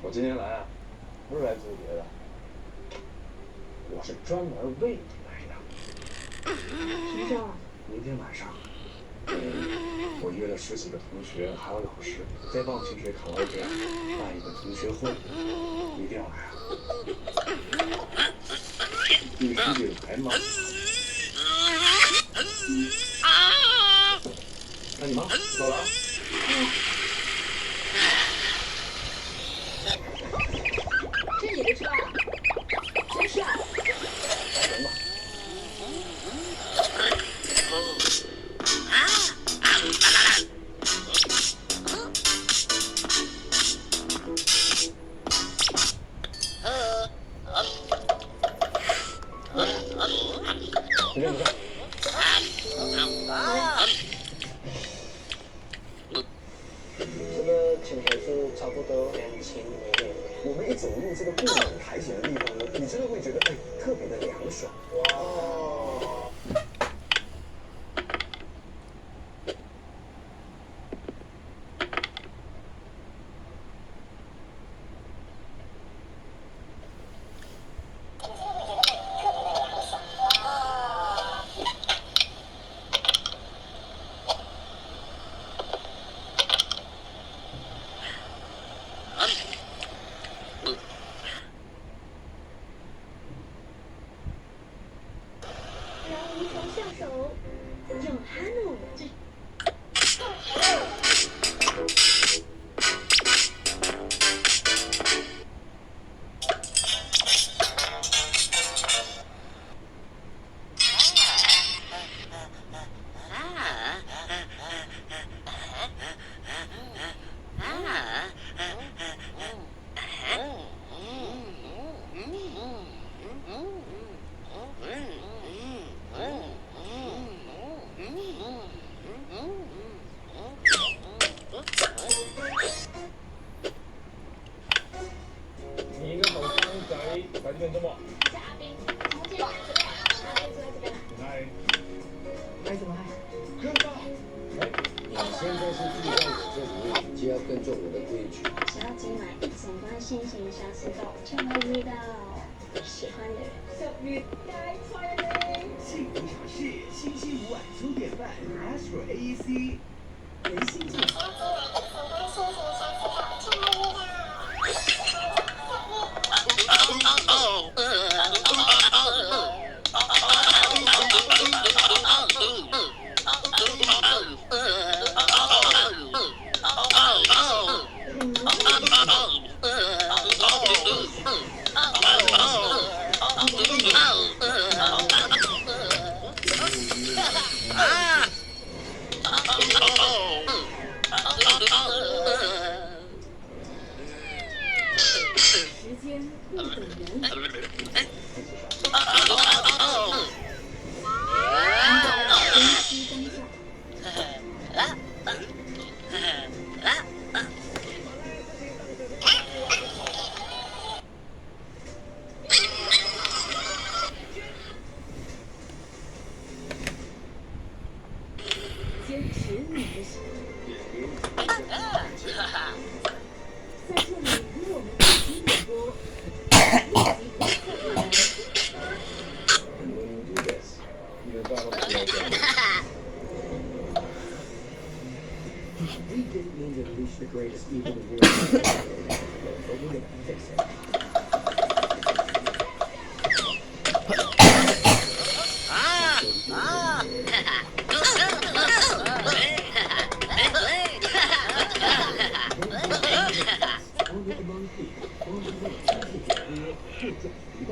我今天来啊，不是来做别的，我是专门为你来的。什么事啊？明天晚上，我约了10几个同学还有老师，在忘情水卡拉 OK 办一个同学会，你一定要来啊！必须得来吗？那你忙，走了啊。这你的车啊？真帅！行吧。你认不认？这个青苔树差不多2000年。我们一走入这个布满苔藓的地方呢，你真的会觉得特别的凉爽。哇！然后无从下手，用哈努这。你一个好张仔，快点怎么？嘉宾，从这边，阿飞坐在这边。来，嗨什么嗨？看到。你现在是住在我这里，就要跟着我的规矩。只要今晚一整关心形小石头，就会遇到喜欢的人。幸福茶室，星期五晚9点半 ，Astro AEC，人性进化。时间不等人。珍惜当下。坚持你的喜欢。在这里与我们一起点播，立即观测过来。 And when you do this, you're about to slow down. We didn't mean to unleash the greatest evil the world has ever known, but we're gonna fix it. Only among people, only among people, 会转移到